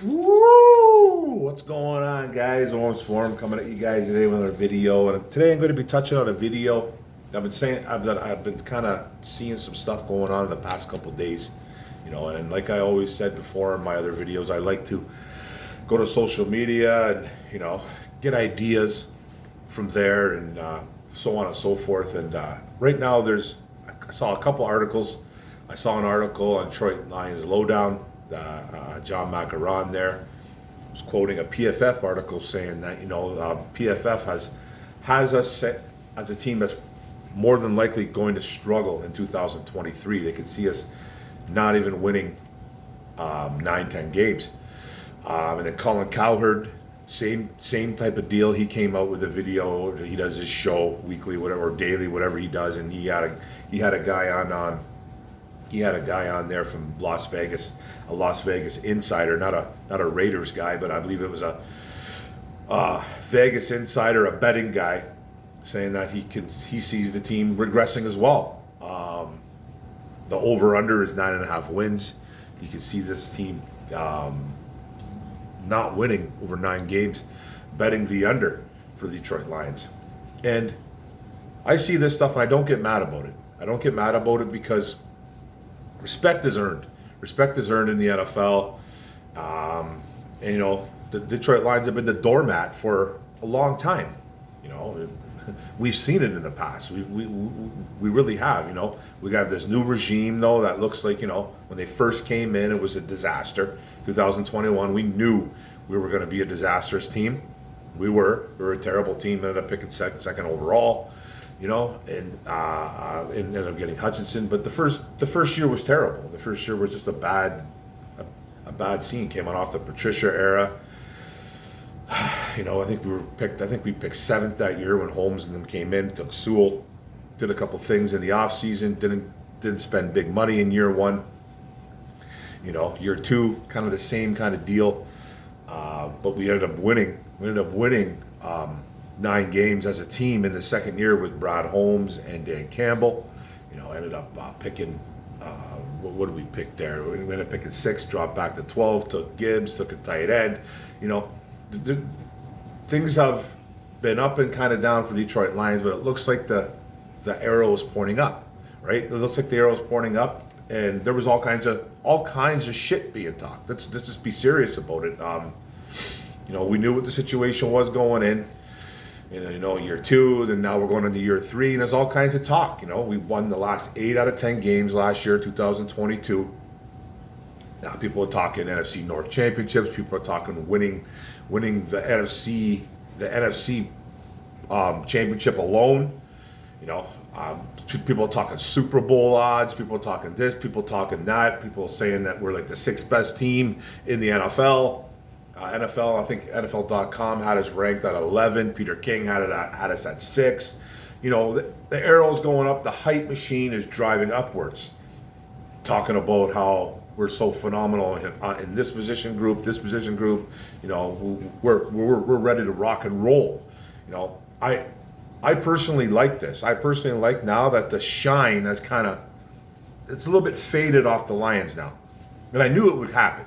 Woo! What's going on, guys? Orange Forum coming at you guys today with another video, and today I'm going to be touching on a video. I've been kind of seeing some stuff going on in the past couple days, and like I always said before in my other videos, I like to go to social media and get ideas from there and so on and so forth. And right now, I saw a couple articles. I saw an article on Detroit Lions Lowdown. John Macaron there was quoting a PFF article saying that PFF has us set as a team that's more than likely going to struggle in 2023. They could see us not even winning 9-10 games. And then Colin Cowherd, same type of deal. He came out with a video. He does his show weekly, whatever, or daily, whatever he does, and he had a guy on. He had a guy on there from Las Vegas, a Las Vegas insider, not a Raiders guy, but I believe it was a Vegas insider, a betting guy, saying that he sees the team regressing as well. The over/under is 9.5 wins. You can see this team not winning over 9 games, betting the under for the Detroit Lions. And I see this stuff and I don't get mad about it. I don't get mad about it because respect is earned. Respect is earned in the NFL. And the Detroit Lions have been the doormat for a long time. We've seen it in the past. We really have. We got this new regime though that looks like when they first came in, it was a disaster. 2021, we knew we were going to be a disastrous team. We were a terrible team. Ended up picking second overall. And ended up getting Hutchinson. But the first year was terrible. The first year was just a bad scene. Came on off the Patricia era. I think we picked 7th that year when Holmes and them came in. Took Sewell, did a couple things in the offseason. Didn't spend big money in year 1. Year 2, kind of the same kind of deal. But we ended up winning. 9 games as a team in the second year with Brad Holmes and Dan Campbell. Ended up picking, what did we pick there? We ended up picking 6, dropped back to 12, took Gibbs, took a tight end. Things have been up and kind of down for the Detroit Lions, but it looks like the arrow is pointing up, right? It looks like the arrow is pointing up, and there was all kinds of shit being talked. Let's just be serious about it. We knew what the situation was going in. Year 2, then now we're going into year 3, and there's all kinds of talk. We won the last 8 out of 10 games last year, 2022. Now people are talking NFC North championships. People are talking winning the NFC championship alone. People are talking Super Bowl odds. People are talking this. People are talking that. People are saying that we're like the 6th best team in the NFL. I think NFL.com had us ranked at 11. Peter King had us at 6. The arrow's going up. The hype machine is driving upwards. Talking about how we're so phenomenal in this position group. We're ready to rock and roll. I personally like this. I personally like now that the shine has it's a little bit faded off the Lions now. And I knew it would happen.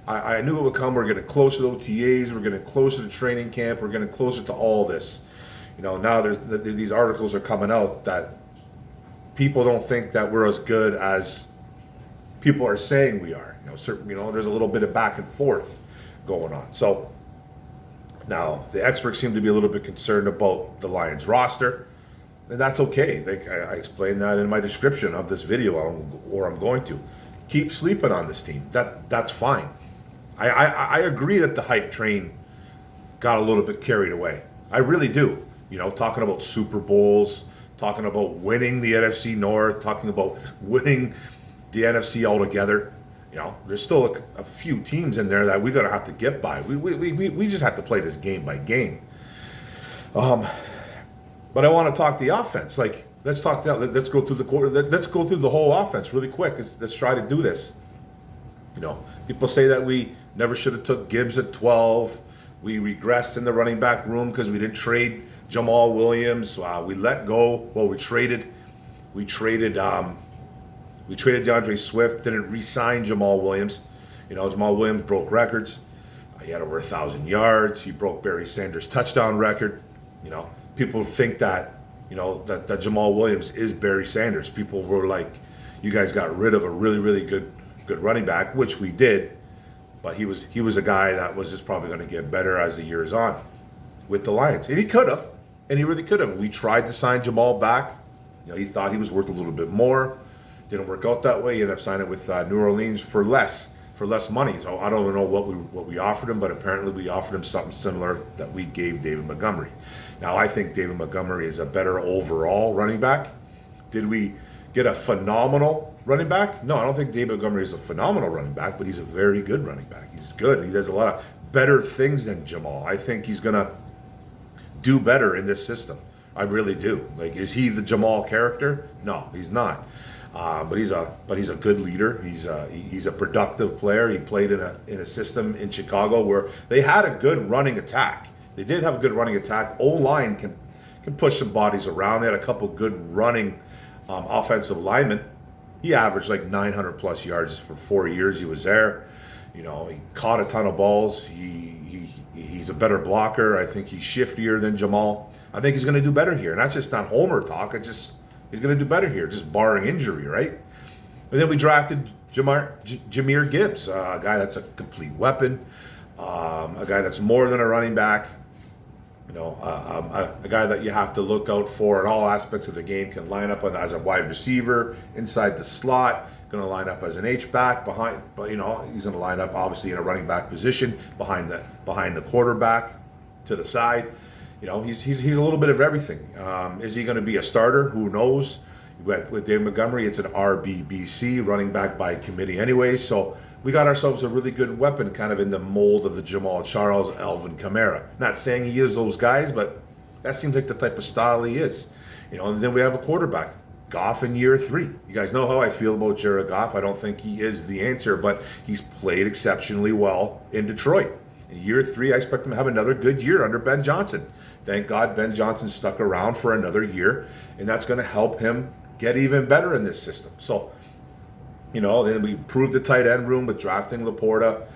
I knew it would come. We're getting closer to OTAs. We're getting closer to training camp. We're getting closer to all this. Now these articles are coming out that people don't think that we're as good as people are saying we are. There's a little bit of back and forth going on. So now the experts seem to be a little bit concerned about the Lions roster, and that's okay. I explained that in my description of this video, or I'm going to keep sleeping on this team. That's fine. I agree that the hype train got a little bit carried away. I really do. Talking about Super Bowls, talking about winning the NFC North, talking about winning the NFC altogether. There's still a few teams in there that we're going to have to get by. We just have to play this game by game. But I want to talk the offense. Let's talk that. Let's go through the quarter. Let's go through the whole offense really quick. Let's try to do this. People say that we never should have took Gibbs at 12. We regressed in the running back room because we didn't trade Jamal Williams. We let go. Well, we traded DeAndre Swift. Didn't re-sign Jamal Williams. Jamal Williams broke records. He had over 1,000 yards. He broke Barry Sanders' touchdown record. People think that, that Jamal Williams is Barry Sanders. People were like, you guys got rid of a really, really good running back, which we did. But he was a guy that was just probably going to get better as the years on with the Lions. And he could have. And he really could have. We tried to sign Jamal back. He thought he was worth a little bit more. Didn't work out that way. He ended up signing with New Orleans for less money. So I don't know what we offered him, but apparently we offered him something similar that we gave David Montgomery. Now I think David Montgomery is a better overall running back. Did we get a phenomenal running back? No, I don't think David Montgomery is a phenomenal running back, but he's a very good running back. He's good. He does a lot of better things than Jamal. I think he's gonna do better in this system. I really do. Like, is he the Jamal character? No, he's not. But he's a good leader. He's a productive player. He played in a system in Chicago where they had a good running attack. They did have a good running attack. O-line can push some bodies around. They had a couple good running offensive linemen. He averaged like 900 plus yards for 4 years he was there. He caught a ton of balls. He's a better blocker. I think he's shiftier than Jamal. I think he's going to do better here. And that's just not homer talk. He's going to do better here, just barring injury, right? And then we drafted Jahmyr Gibbs, a guy that's a complete weapon, a guy that's more than a running back, a guy that you have to look out for in all aspects of the game. Can line up as a wide receiver inside the slot, going to line up as an H-back behind, but he's going to line up obviously in a running back position behind the quarterback to the side. He's a little bit of everything. Is he going to be a starter? Who knows? With David Montgomery, it's an RBBC, running back by committee anyway. So we got ourselves a really good weapon, kind of in the mold of the Jamal Charles, Alvin Kamara. Not saying he is those guys, but that seems like the type of style he is. And then we have a quarterback, Goff in year 3. You guys know how I feel about Jared Goff. I don't think he is the answer, but he's played exceptionally well in Detroit. In year 3, I expect him to have another good year under Ben Johnson. Thank God Ben Johnson stuck around for another year, and that's going to help him get even better in this system. So, then we improved the tight end room with drafting Laporta.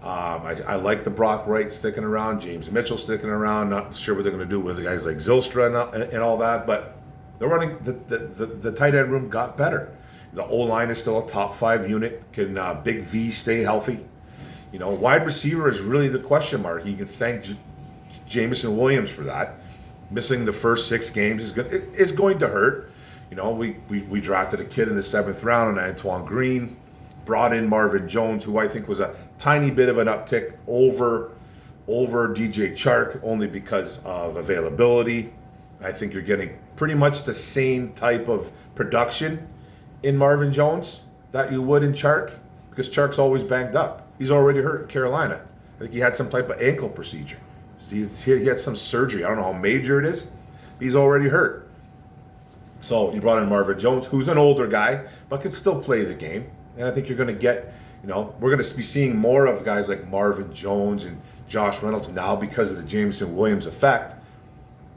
I like the Brock Wright sticking around, James Mitchell sticking around. Not sure what they're going to do with the guys like Zylstra and all that, but they're running the tight end room got better. The O-line is still a top 5 unit. Can Big V stay healthy? Wide receiver is really the question mark. You can thank Jameson Williams for that. Missing the first 6 games is going to hurt. We drafted a kid in the 7th round, and Antoine Green, brought in Marvin Jones, who I think was a tiny bit of an uptick over DJ Chark, only because of availability. I think you're getting pretty much the same type of production in Marvin Jones that you would in Chark, because Chark's always banged up. He's already hurt in Carolina. I think he had some type of ankle procedure. He had some surgery. I don't know how major it is. He's already hurt. So you brought in Marvin Jones, who's an older guy, but can still play the game. And I think you're going to get, we're going to be seeing more of guys like Marvin Jones and Josh Reynolds now because of the Jameson Williams effect,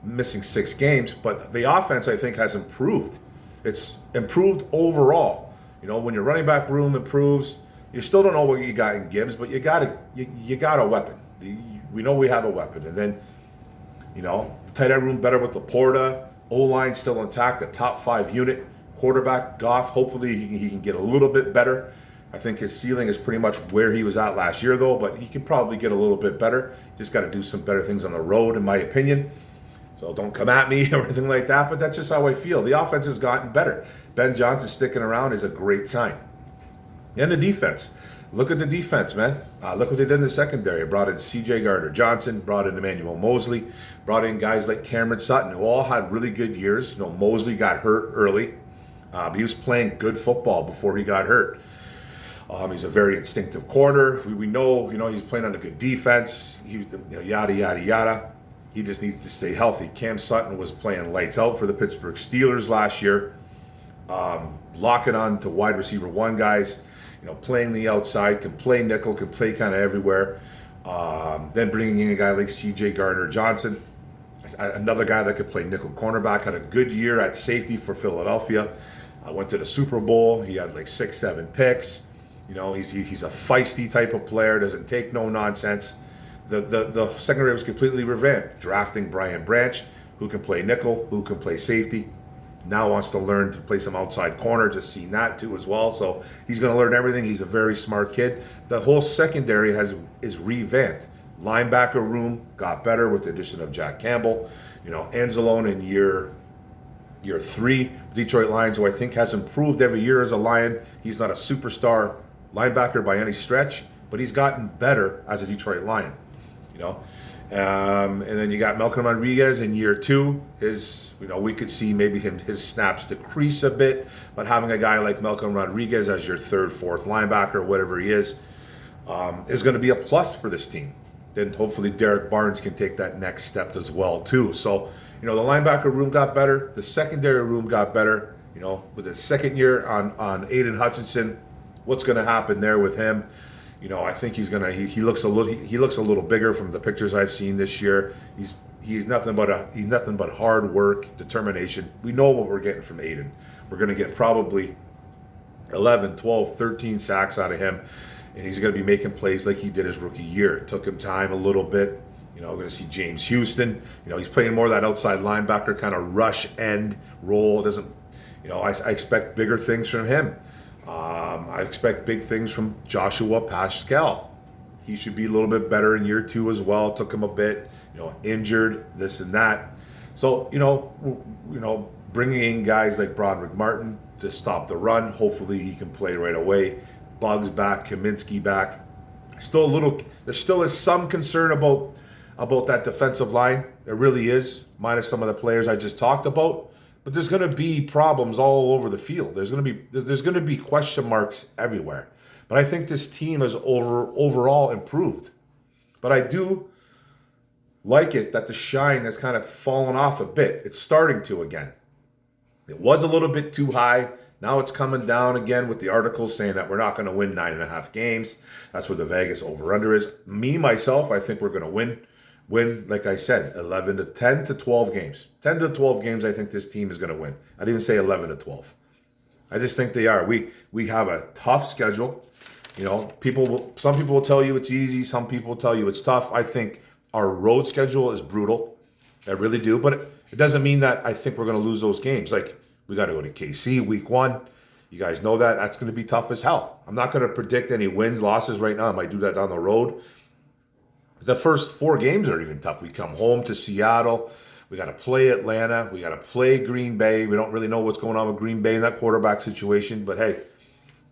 missing 6 games. But the offense, I think, has improved. It's improved overall. When your running back room improves, you still don't know what you got in Gibbs, but you got a weapon. We know we have a weapon. And then, the tight end room better with Laporta. O-line still intact, a top 5 unit. Quarterback, Goff, hopefully he can get a little bit better. I think his ceiling is pretty much where he was at last year, though, but he can probably get a little bit better. Just got to do some better things on the road, in my opinion. So don't come at me or anything like that, but that's just how I feel. The offense has gotten better. Ben Johnson sticking around is a great sign. And the defense. Look at the defense, man. Look what they did in the secondary. Brought in C.J. Gardner-Johnson, brought in Emmanuel Mosley, brought in guys like Cameron Sutton, who all had really good years. Mosley got hurt early, but he was playing good football before he got hurt. He's a very instinctive corner. We know, he's playing on a good defense. Yada, yada, yada. He just needs to stay healthy. Cam Sutton was playing lights out for the Pittsburgh Steelers last year. Locking on to wide receiver 1 guys. Playing the outside, can play nickel, can play kind of everywhere. Then bringing in a guy like C.J. Gardner-Johnson, another guy that could play nickel cornerback, had a good year at safety for Philadelphia. Went to the Super Bowl. He had like 6-7 picks. You know, he's a feisty type of player, doesn't take no nonsense. The secondary was completely revamped, drafting Brian Branch, who can play nickel, who can play safety. Now wants to learn to play some outside corner, just seen that too as well. So he's going to learn everything. He's a very smart kid. The whole secondary is revamped. Linebacker room got better with the addition of Jack Campbell. You know, Anzalone in year 3, Detroit Lions, who I think has improved every year as a Lion. He's not a superstar linebacker by any stretch, but he's gotten better as a Detroit Lion. You know, and then you got Malcolm Rodriguez in year 2. We could see maybe his snaps decrease a bit, but having a guy like Malcolm Rodriguez as your 3rd, 4th linebacker, whatever he is going to be a plus for this team. Then hopefully Derek Barnes can take that next step as well too. So, you know, the linebacker room got better, the secondary room got better. You know, with his second year on Aiden Hutchinson, what's going to happen there with him? You know, I think he looks a little bigger from the pictures I've seen this year. He's nothing but hard work, determination. We know what we're getting from Aiden. We're going to get probably 11, 12, 13 sacks out of him, and he's going to be making plays like he did his rookie year. It took him time a little bit. You know, we're going to see James Houston. You know, he's playing more of that outside linebacker kind of rush end role. I expect bigger things from him. I expect big things from Joshua Pascal. He should be a little bit better in year 2 as well. It took him a bit, injured, this and that. So, bringing in guys like Broderick Martin to stop the run. Hopefully he can play right away. Bugs back, Kaminsky back. There still is some concern about that defensive line. There really is, minus some of the players I just talked about. But there's going to be problems all over the field. There's going to be question marks everywhere. But I think this team has overall improved. But I do like it that the shine has kind of fallen off a bit. It's starting to again. It was a little bit too high. Now it's coming down again with the articles saying that we're not going to win 9.5 games. That's where the Vegas over-under is. Myself, I think we're going to win, like I said, 10 to 12 games. 10 to 12 games, I think this team is going to win. I didn't say 11 to 12. I just think they are. We have a tough schedule. Some people will tell you it's easy. Some people will tell you it's tough. I think our road schedule is brutal. I really do. But it doesn't mean that I think we're going to lose those games. Like, we got to go to KC week 1. You guys know that. That's going to be tough as hell. I'm not going to predict any wins, losses right now. I might do that down the road. The first 4 games are even tough. We come home to Seattle. We got to play Atlanta. We got to play Green Bay. We don't really know what's going on with Green Bay in that quarterback situation. But hey,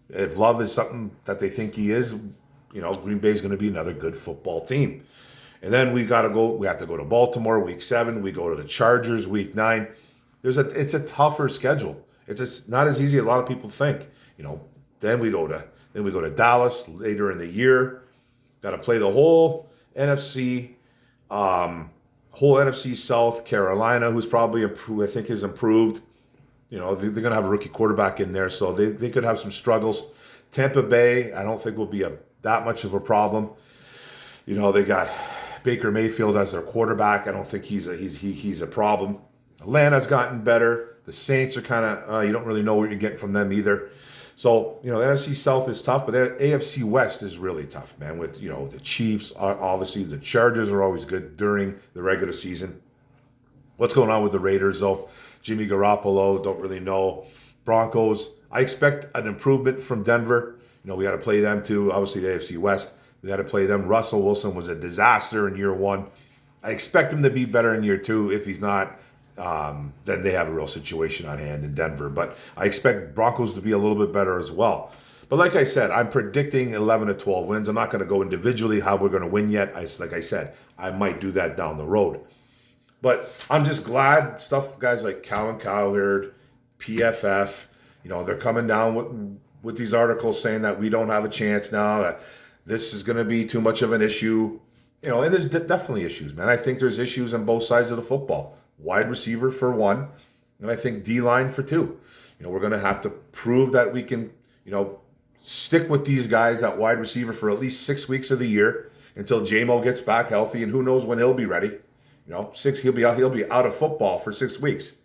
if Love is something that they think he is, Green Bay is going to be another good football team. And then we have to go to Baltimore week 7. We go to the Chargers week 9. It's a tougher schedule. It's just not as easy as a lot of people think. Then we go to Dallas later in the year. Got to play the whole NFC South. Carolina, who's probably improved, I think has improved. They're going to have a rookie quarterback in there, so they could have some struggles. Tampa Bay, I don't think will be that much of a problem. They got Baker Mayfield as their quarterback. I don't think he's a problem. Atlanta's gotten better. The Saints are kind of, you don't really know what you're getting from them either. So, the NFC South is tough, but the AFC West is really tough, man. With, the Chiefs, obviously the Chargers are always good during the regular season. What's going on with the Raiders, though? Jimmy Garoppolo, don't really know. Broncos, I expect an improvement from Denver. We got to play them too. Obviously, the AFC West, we got to play them. Russell Wilson was a disaster in year 1. I expect him to be better in year 2. If he's not, then they have a real situation on hand in Denver. But I expect Broncos to be a little bit better as well. But like I said, I'm predicting 11 to 12 wins. I'm not going to go individually how we're going to win yet. Like I said, I might do that down the road. But I'm just glad guys like COLIN COWHERD, PFF, they're coming down with these articles saying that we don't have a chance now, that this is going to be too much of an issue. And there's definitely issues, man. I think there's issues on both sides of the football. Wide receiver for 1, and I think D-line for 2. We're going to have to prove that we can, stick with these guys at wide receiver for at least 6 weeks of the year until J-Mo gets back healthy, and who knows when he'll be ready. He'll be out of football for 6 weeks.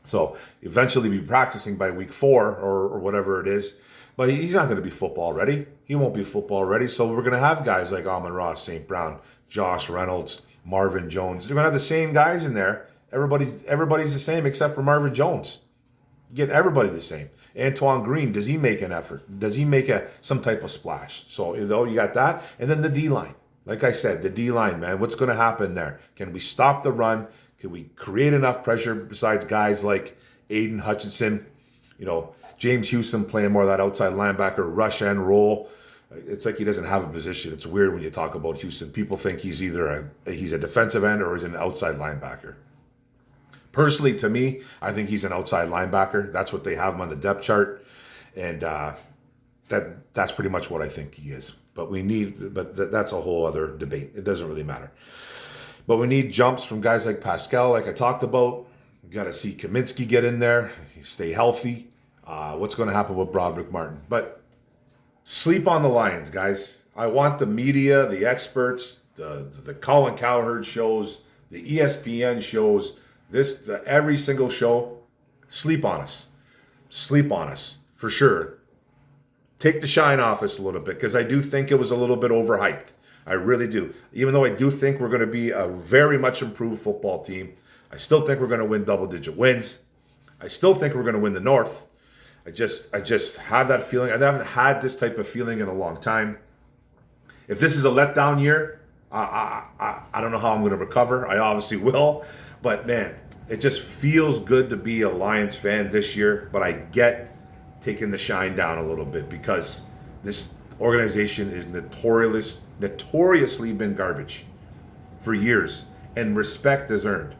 So eventually be practicing by week 4 or whatever it is. But he's not going to be football ready. He won't be football ready. So we're going to have guys like Amon-Ra St. Brown, Josh Reynolds, Marvin Jones. They're going to have the same guys in there. Everybody's the same except for Marvin Jones. You get everybody the same. Antoine Green, does he make an effort? Does he make some type of splash? So you got that. And then the D-line. Like I said, the D-line, man, what's going to happen there? Can we stop the run? Can we create enough pressure besides guys like Aiden Hutchinson, James Houston playing more of that outside linebacker, rush and roll? It's like he doesn't have a position. It's weird when you talk about Houston. People think he's either he's a defensive end or he's an outside linebacker. Personally, to me, I think he's an outside linebacker. That's what they have him on the depth chart. And that's pretty much what I think he is. But that's a whole other debate. It doesn't really matter. But we need jumps from guys like Pascal, like I talked about. We got to see Kaminsky get in there, stay healthy. What's going to happen with Broderick Martin? But sleep on the Lions, guys. I want the media, the experts, the Colin Cowherd shows, the ESPN shows, every single show, sleep on us. Sleep on us, for sure. Take the shine off us a little bit, because I do think it was a little bit overhyped. I really do. Even though I do think we're going to be a very much improved football team, I still think we're going to win double-digit wins. I still think we're going to win the North. I just have that feeling. I haven't had this type of feeling in a long time. If this is a letdown year, I don't know how I'm going to recover. I obviously will. But, man, it just feels good to be a Lions fan this year. But I get taking the shine down a little bit, because this organization is notoriously been garbage for years, and respect is earned.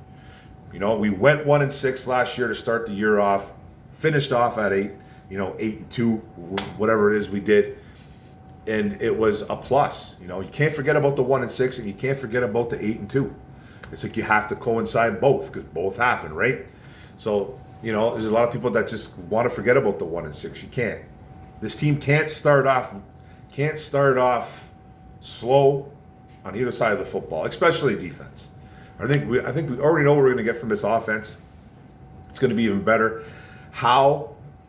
We went 1-6 last year to start the year off, finished off at 8-2, whatever it is we did, and it was a plus. You can't forget about the 1-6, and you can't forget about the 8-2. It's like you have to coincide both, because both happen, right? So there's a lot of people that just want to forget about the 1-6. You can't. This team can't start off slow on either side of the football, especially defense. I think we already know what we're going to get from this offense. It's going to be even better.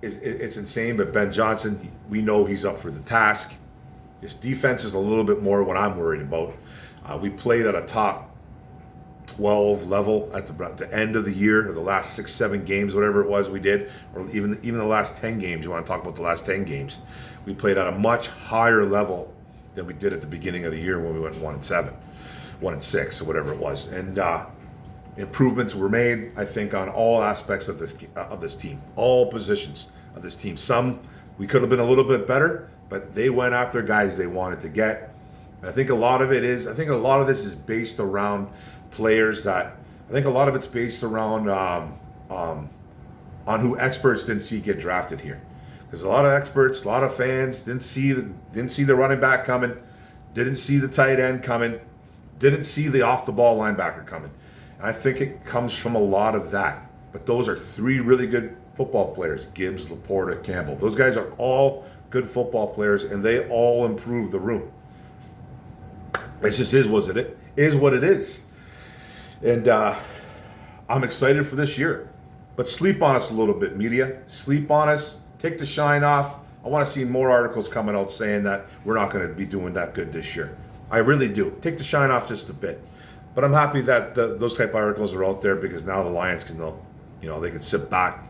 It's insane, but Ben Johnson, we know he's up for the task. This defense is a little bit more what I'm worried about. We played at a top 12 level at the end of the year, or the last 6-7 games, whatever it was we did, or even the last 10 games. You want to talk about the last 10 games? We played at a much higher level than we did at the beginning of the year when we went 1-7, 1-6, or whatever it was. And improvements were made, I think, on all aspects of this team, all positions of this team. Some we could have been a little bit better, but they went after guys they wanted to get. And I think a lot of this is based around players that it's based around on who experts didn't see get drafted here. Because a lot of experts, a lot of fans didn't see the running back coming, didn't see the tight end coming, didn't see the off the ball linebacker coming. And I think it comes from a lot of that. But those are three really good football players: Gibbs, Laporta, Campbell. Those guys are all good football players, and they all improve the room. It just is what it is. And I'm excited for this year. But sleep on us a little bit, media. Sleep on us. Take the shine off. I want to see more articles coming out saying that we're not going to be doing that good this year. I really do. Take the shine off just a bit. But I'm happy that those type of articles are out there, because now the Lions can they can sit back,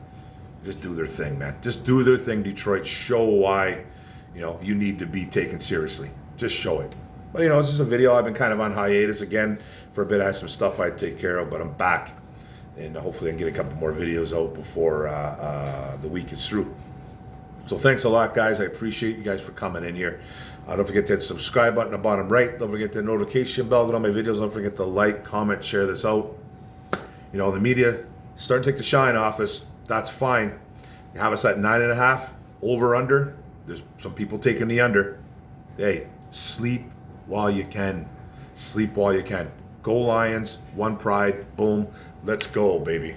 just do their thing, man. Just do their thing, Detroit. Show why, you need to be taken seriously. Just show it. But, it's just a video. I've been kind of on hiatus again for a bit. I had some stuff I had to take care of, but I'm back. And hopefully I can get a couple more videos out before the week is through. So thanks a lot, guys. I appreciate you guys for coming in here. Don't forget to hit the subscribe button at the bottom right. Don't forget the notification bell. Get on my videos. Don't forget to like, comment, share this out. The media starting to take the shine off us. That's fine. You have us at 9.5, over, under. There's some people taking the under. Hey, sleep while you can. Sleep while you can. Go Lions, one pride, boom. Let's go, baby.